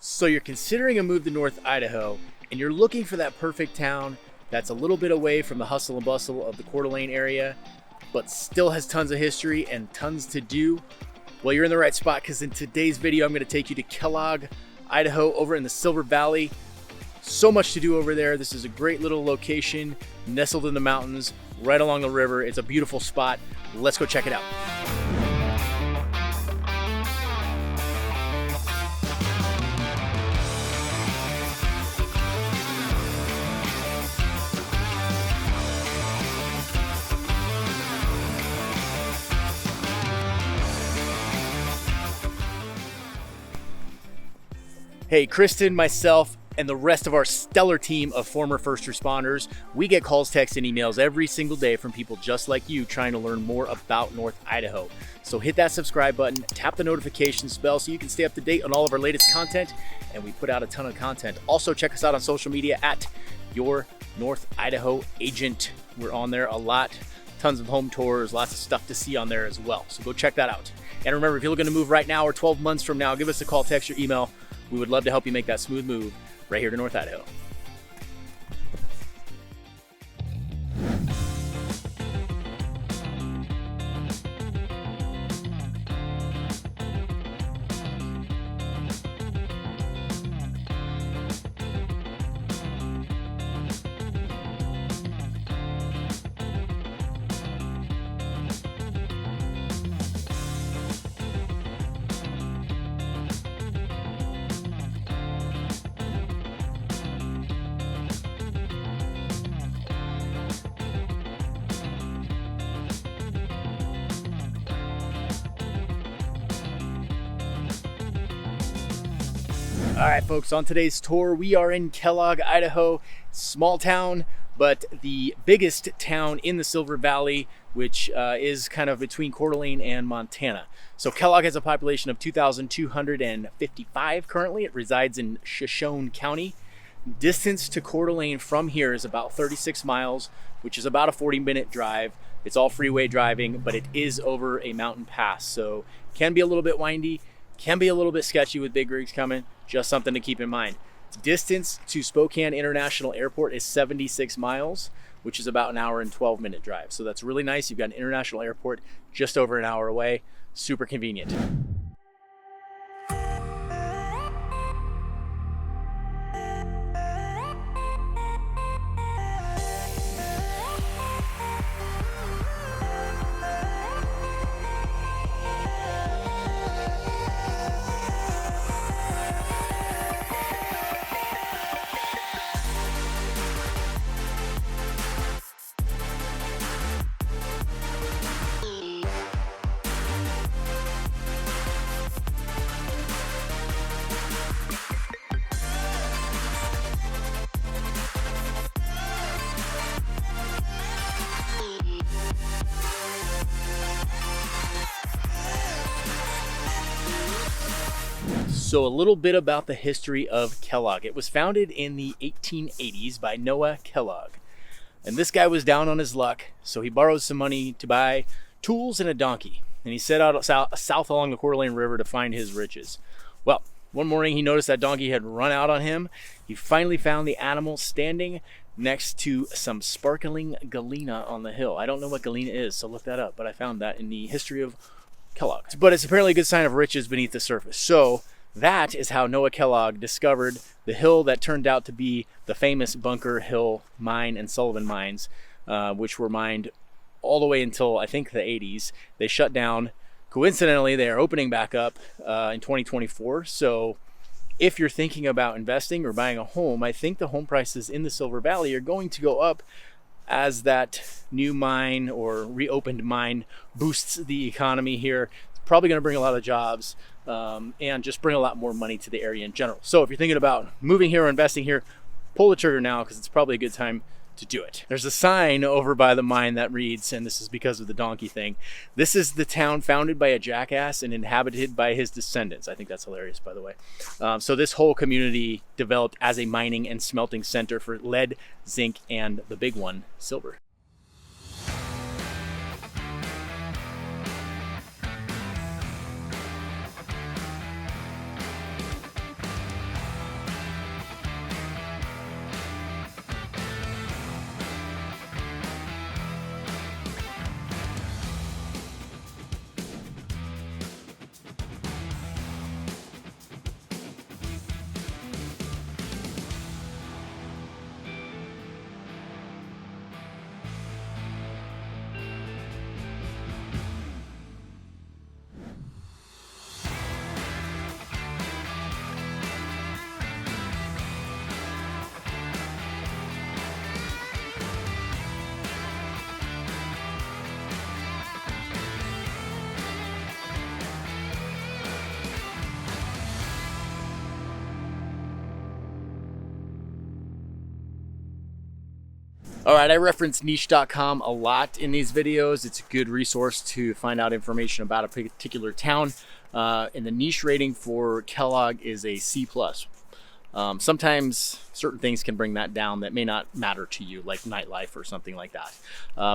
So you're considering a move to North Idaho, and you're looking for that perfect town that's a little bit away from the hustle and bustle of the Coeur d'Alene area, but still has tons of history and tons to do. Well, you're in the right spot, because in today's video, I'm going to take you to Kellogg, Idaho, over in the Silver Valley. So much to do over there. This is a great little location, nestled in the mountains, right along the river. It's a beautiful spot. Let's go check it out. Hey, Kristen, myself, and the rest of our stellar team of former first responders, we get calls, texts, and emails every single day from people just like you trying to learn more about North Idaho. So hit that subscribe button, tap the notifications bell so you can stay up to date on all of our latest content, and we put out a ton of content. Also, check us out on social media at Your North Idaho Agent. We're on there a lot. Tons of home tours, lots of stuff to see on there as well. So go check that out. And remember, if you're looking to move right now or 12 months from now, give us a call, text, or email. We would love to help you make that smooth move right here to North Idaho. All right, folks, on today's tour, we are in Kellogg, Idaho. Small town, but the biggest town in the Silver Valley, which is kind of between Coeur d'Alene and Montana. So Kellogg has a population of 2,255 currently. It resides in Shoshone County. Distance to Coeur d'Alene from here is about 36 miles, which is about a 40-minute drive. It's all freeway driving, but it is over a mountain pass, so can be a little bit windy, can be a little bit sketchy with big rigs coming. Just something to keep in mind. Distance to Spokane International Airport is 76 miles, which is about an hour and 12-minute drive. So that's really nice. You've got an international airport just over an hour away. Super convenient. So a little bit about the history of Kellogg. It was founded in the 1880s by Noah Kellogg. And this guy was down on his luck, so he borrowed some money to buy tools and a donkey. And he set out south along the Coeur d'Alene River to find his riches. Well, one morning he noticed that donkey had run out on him. He finally found the animal standing next to some sparkling galena on the hill. I don't know what galena is, so look that up, but I found that in the history of Kellogg. But it's apparently a good sign of riches beneath the surface. So that is how Noah Kellogg discovered the hill that turned out to be the famous Bunker Hill Mine and Sullivan mines, which were mined all the way until, I think, the 80s. They shut down. Coincidentally, they are opening back up in 2024. So if you're thinking about investing or buying a home, I think the home prices in the Silver Valley are going to go up as that new mine or reopened mine boosts the economy here. It's probably going to bring a lot of jobs and just bring a lot more money to the area in general. So if you're thinking about moving here or investing here, pull the trigger now, because it's probably a good time to do it. There's a sign over by the mine that reads, and this is because of the donkey thing, "This is the town founded by a jackass and inhabited by his descendants." I think that's hilarious, by the way. So this whole community developed as a mining and smelting center for lead, zinc, and the big one, silver. All right, I reference niche.com a lot in these videos. It's a good resource to find out information about a particular town. And the niche rating for Kellogg is a C+. Sometimes certain things can bring that down that may not matter to you, like nightlife or something like that.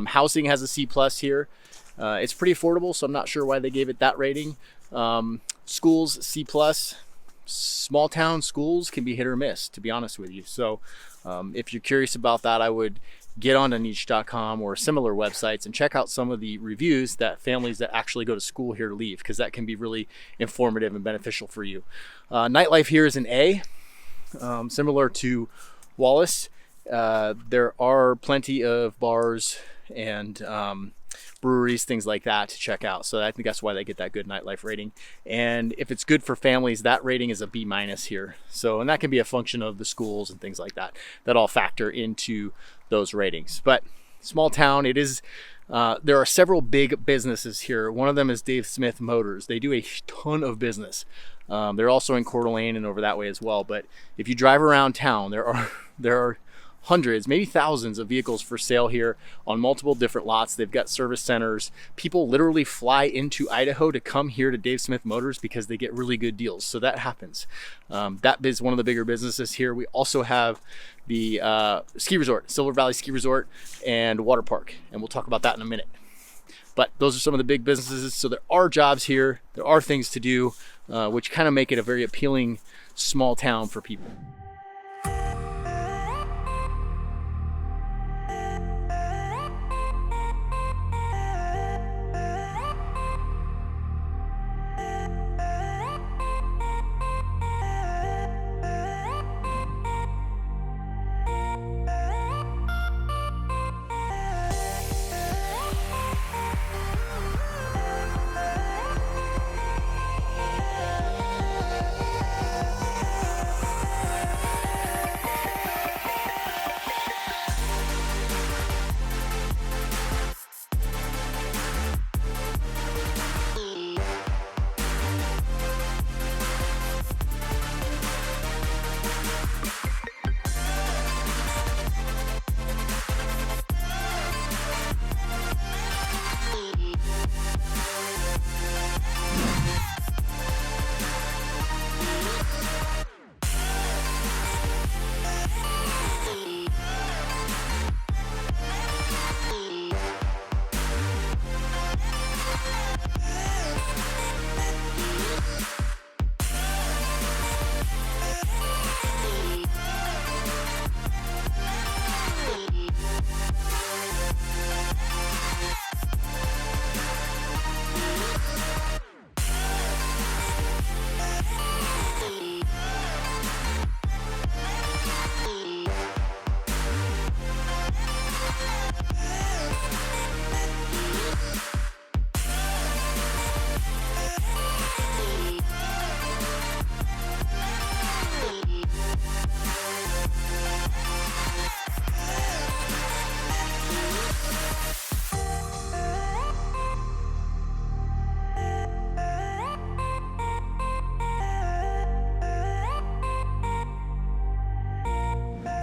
Housing has a C+ here. It's pretty affordable, so I'm not sure why they gave it that rating. Schools, C+. Small town schools can be hit or miss, to be honest with you. So if you're curious about that, I would get onto niche.com or similar websites and check out some of the reviews that families that actually go to school here leave, because that can be really informative and beneficial for you. Nightlife here is an A. Similar to Wallace, there are plenty of bars and breweries, things like that to check out. So I think that's why they get that good nightlife rating. And if it's good for families, that rating is a B- here. So, and that can be a function of the schools and things like that, that all factor into those ratings. But small town, it is, there are several big businesses here. One of them is Dave Smith Motors. They do a ton of business. They're also in Coeur d'Alene and over that way as well. But if you drive around town, there are hundreds, maybe thousands of vehicles for sale here on multiple different lots. They've got service centers. People literally fly into Idaho to come here to Dave Smith Motors because they get really good deals. So that happens. That is one of the bigger businesses here. We also have the ski resort, Silver Valley Ski Resort and water park. And we'll talk about that in a minute. But those are some of the big businesses. So there are jobs here. There are things to do, which kind of make it a very appealing small town for people.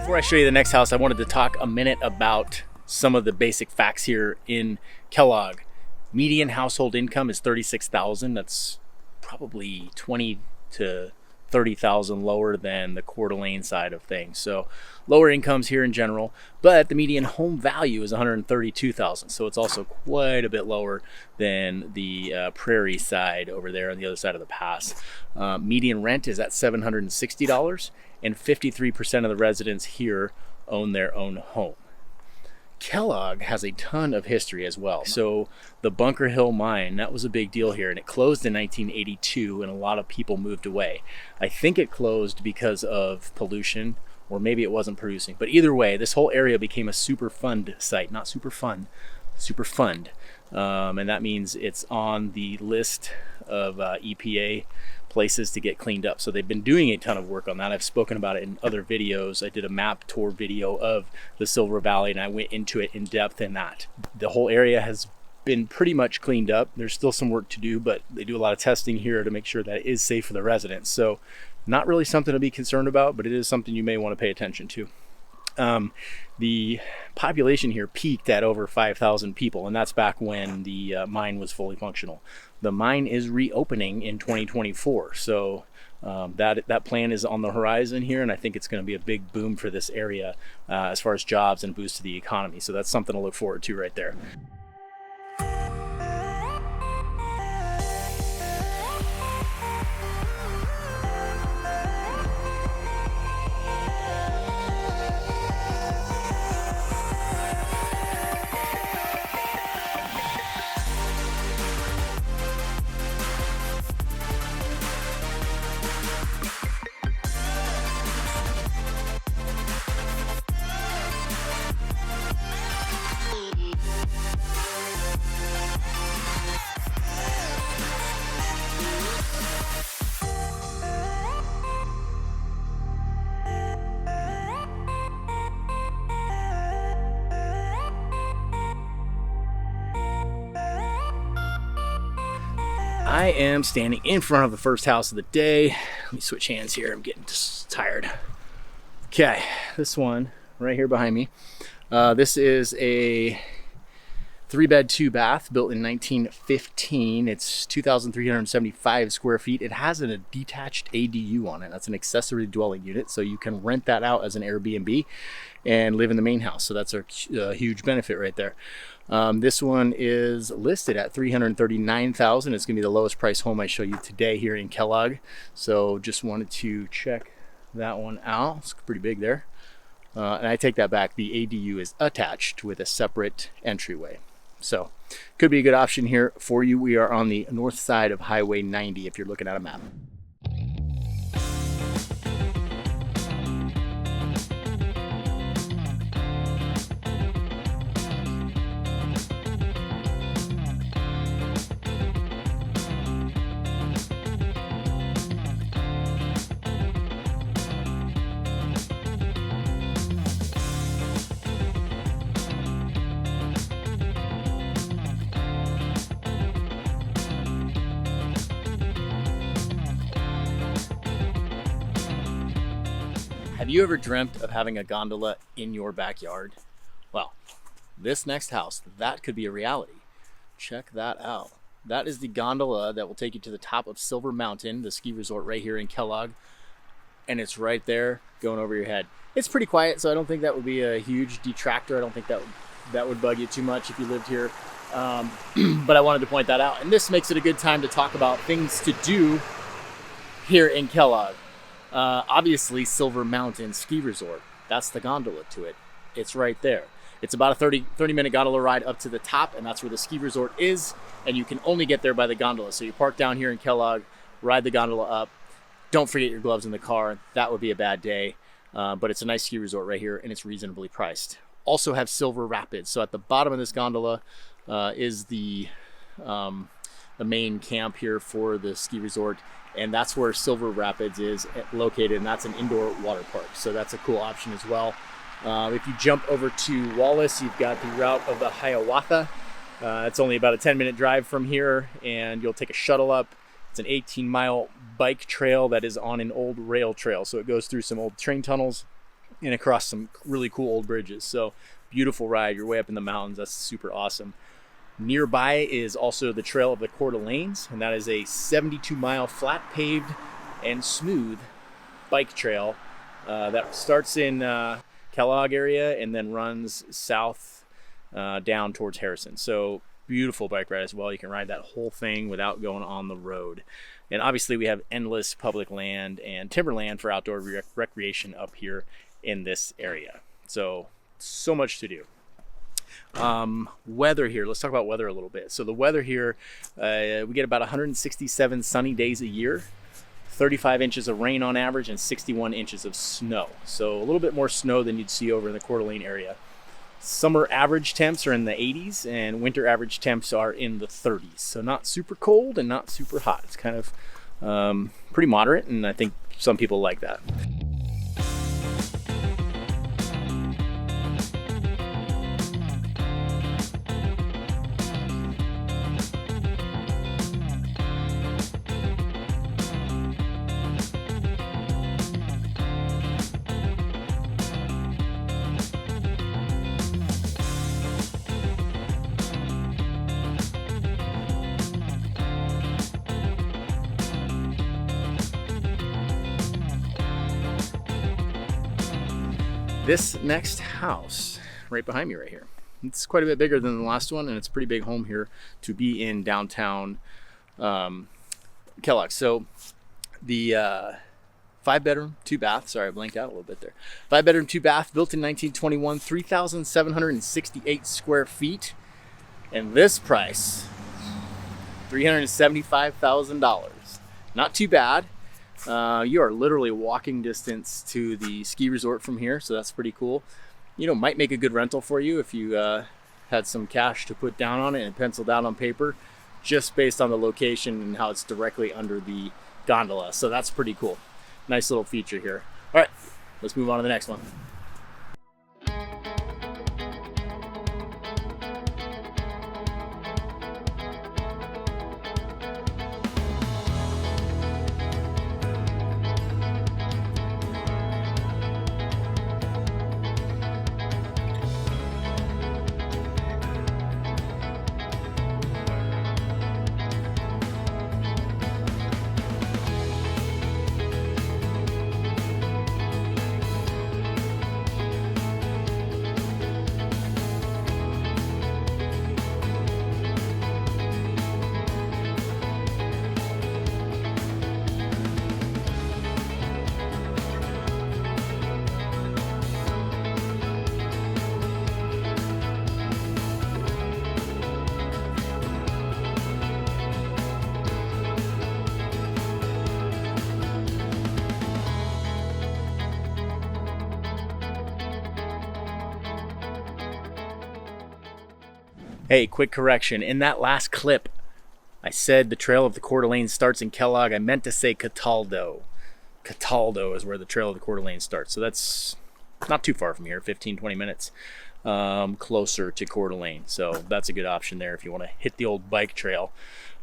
Before I show you the next house, I wanted to talk a minute about some of the basic facts here in Kellogg. Median household income is $36,000. That's probably 20 to 30,000 lower than the Coeur d'Alene side of things. So lower incomes here in general, but the median home value is $132,000. So it's also quite a bit lower than the Prairie side over there on the other side of the pass. Median rent is at $760, and 53% of the residents here own their own home. Kellogg has a ton of history as well. So the Bunker Hill mine, that was a big deal here, and it closed in 1982, and a lot of people moved away. I think it closed because of pollution, or maybe it wasn't producing. But either way, this whole area became a Superfund site, not Superfund, Superfund. And that means it's on the list of EPA places to get cleaned up. So they've been doing a ton of work on that. I've spoken about it in other videos. I did a map tour video of the Silver Valley, and I went into it in depth in that. The whole area has been pretty much cleaned up. There's still some work to do, but they do a lot of testing here to make sure that it is safe for the residents. So not really something to be concerned about, but it is something you may want to pay attention to. The population here peaked at over 5,000 people, and that's back when the mine was fully functional. The mine is reopening in 2024, so that plan is on the horizon here, and I think it's going to be a big boom for this area as far as jobs and boost to the economy. So that's something to look forward to right there. I am standing in front of the first house of the day. Let me switch hands here. I'm getting just tired. Okay, this one right here behind me. This is a 3-bed, 2-bath built in 1915. It's 2,375 square feet. It has a detached ADU on it. That's an accessory dwelling unit, so you can rent that out as an Airbnb and live in the main house. So that's a huge benefit right there. This one is listed at $339,000. It's going to be the lowest price home I show you today here in Kellogg. So just wanted to check that one out. It's pretty big there. And I take that back. The ADU is attached with a separate entryway. So could be a good option here for you. We are on the north side of Highway 90 if you're looking at a map. Have you ever dreamt of having a gondola in your backyard? Well, this next house, that could be a reality. Check that out. That is the gondola that will take you to the top of Silver Mountain, the ski resort right here in Kellogg. And it's right there going over your head. It's pretty quiet, so I don't think that would be a huge detractor. I don't think that would bug you too much if you lived here. But I wanted to point that out. And this makes it a good time to talk about things to do here in Kellogg. Obviously, Silver Mountain Ski Resort. That's the gondola to it. It's right there. It's about a 30-minute gondola ride up to the top, and that's where the ski resort is. And you can only get there by the gondola. So you park down here in Kellogg, ride the gondola up. Don't forget your gloves in the car. That would be a bad day. But it's a nice ski resort right here, and it's reasonably priced. Also have Silver Rapids. So at the bottom of this gondola is the main camp here for the ski resort. And that's where Silver Rapids is located, and that's an indoor water park. So that's a cool option as well. If you jump over to Wallace, you've got the route of the Hiawatha. It's only about a 10-minute drive from here, and you'll take a shuttle up. It's an 18-mile bike trail that is on an old rail trail. So it goes through some old train tunnels and across some really cool old bridges. So beautiful ride. You're way up in the mountains. That's super awesome. Nearby is also the Trail of the Coeur d'Alenes, and that is a 72-mile flat paved and smooth bike trail that starts in Kellogg area and then runs south down towards Harrison. So beautiful bike ride as well. You can ride that whole thing without going on the road. And obviously we have endless public land and timberland for outdoor recreation up here in this area. So much to do. Weather here. Let's talk about weather a little bit. So the weather here, we get about 167 sunny days a year, 35 inches of rain on average, and 61 inches of snow. So a little bit more snow than you'd see over in the Coeur d'Alene area. Summer average temps are in the 80s, and winter average temps are in the 30s. So not super cold and not super hot. It's kind of pretty moderate, and I think some people like that. This next house right behind me right here, it's quite a bit bigger than the last one, and it's a pretty big home here to be in downtown Kellogg. So the 5-bedroom, 2-bath, sorry I blanked out a little bit there. 5-bedroom, 2-bath, built in 1921, 3,768 square feet. And this price, $375,000. Not too bad. You are literally walking distance to the ski resort from here, so that's pretty cool. You know, might make a good rental for you if you had some cash to put down on it and penciled out on paper, just based on the location and how it's directly under the gondola. So that's pretty cool. Nice little feature here. All right, let's move on to the next one. Hey, quick correction. In that last clip, I said the Trail of the Coeur d'Alene starts in Kellogg. I meant to say Cataldo. Cataldo is where the Trail of the Coeur d'Alene starts. So that's not too far from here, 15-20 minutes closer to Coeur d'Alene. So that's a good option there if you want to hit the old bike trail.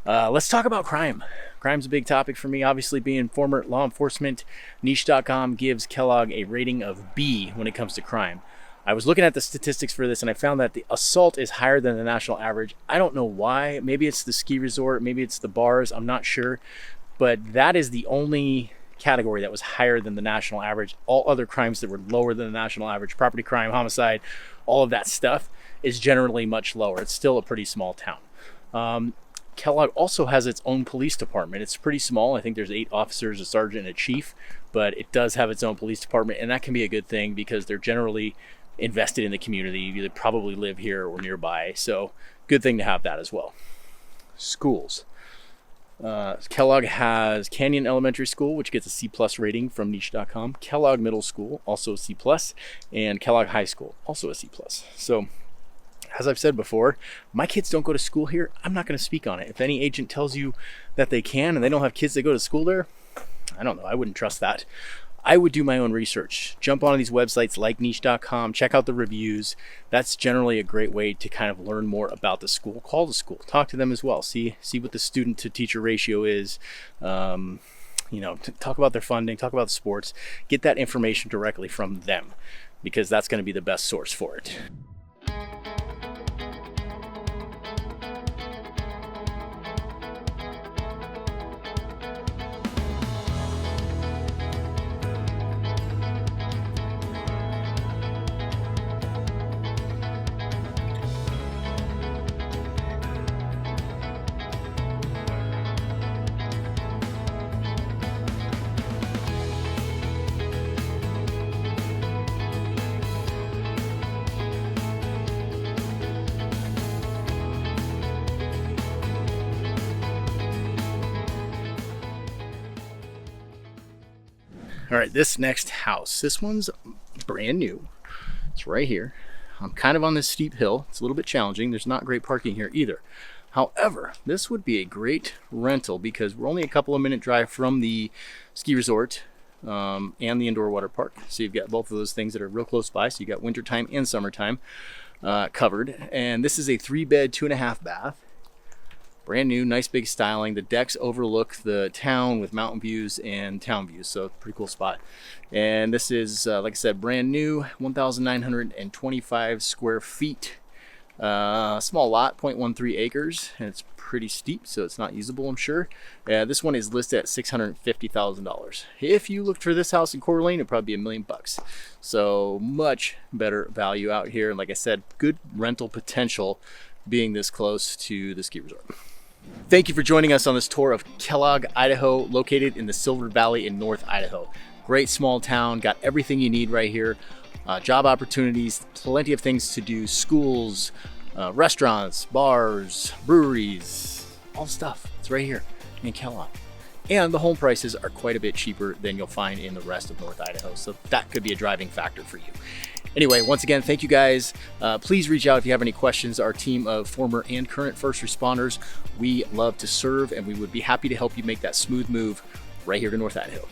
Let's talk about crime. Crime's a big topic for me, obviously being former law enforcement. Niche.com gives Kellogg a rating of B when it comes to crime. I was looking at the statistics for this and I found that the assault is higher than the national average. I don't know why. Maybe it's the ski resort, maybe it's the bars, I'm not sure. But that is the only category that was higher than the national average. All other crimes that were lower than the national average, property crime, homicide, all of that stuff is generally much lower. It's still a pretty small town. Kellogg also has its own police department. It's pretty small. I think there's 8 officers, a sergeant, and a chief, but it does have its own police department, and that can be a good thing because they're generally invested in the community. They probably live here or nearby, so good thing to have that as well. Schools. Kellogg has Canyon Elementary School, which gets a C+ rating from niche.com. Kellogg Middle School, also a C+, and Kellogg High School, also a C+. So, as I've said before, my kids don't go to school here. I'm not going to speak on it. If any agent tells you that they can and they don't have kids that go to school there, I don't know. I wouldn't trust that. I would do my own research. Jump on these websites like niche.com, check out the reviews. That's generally a great way to kind of learn more about the school. Call the school, talk to them as well. See what the student to teacher ratio is. Talk about their funding, talk about the sports. Get that information directly from them because that's going to be the best source for it. All right, this next house, this one's brand new. It's right here. I'm kind of on this steep hill. It's a little bit challenging. There's not great parking here either. However, this would be a great rental because we're only a couple of minute drive from the ski resort and the indoor water park. So you've got both of those things that are real close by. So you got wintertime and summertime covered. And this is a 3-bed, 2.5 bath. Brand new, nice big styling. The decks overlook the town with mountain views and town views, so pretty cool spot. And this is, like I said, brand new, 1,925 square feet. Small lot, 0.13 acres, and it's pretty steep, so it's not usable, I'm sure. This one is listed at $650,000. If you looked for this house in Coeur d'Alene, it'd probably be $1 million. So much better value out here. And like I said, good rental potential being this close to the ski resort. Thank you for joining us on this tour of Kellogg, Idaho, located in the Silver Valley in North Idaho. Great small town, got everything you need right here. Job opportunities, plenty of things to do, schools, restaurants, bars, breweries, all stuff. It's right here in Kellogg. And the home prices are quite a bit cheaper than you'll find in the rest of North Idaho. So that could be a driving factor for you. Anyway, once again, thank you guys. Please reach out if you have any questions. Our team of former and current first responders, we love to serve, and we would be happy to help you make that smooth move right here to North Idaho.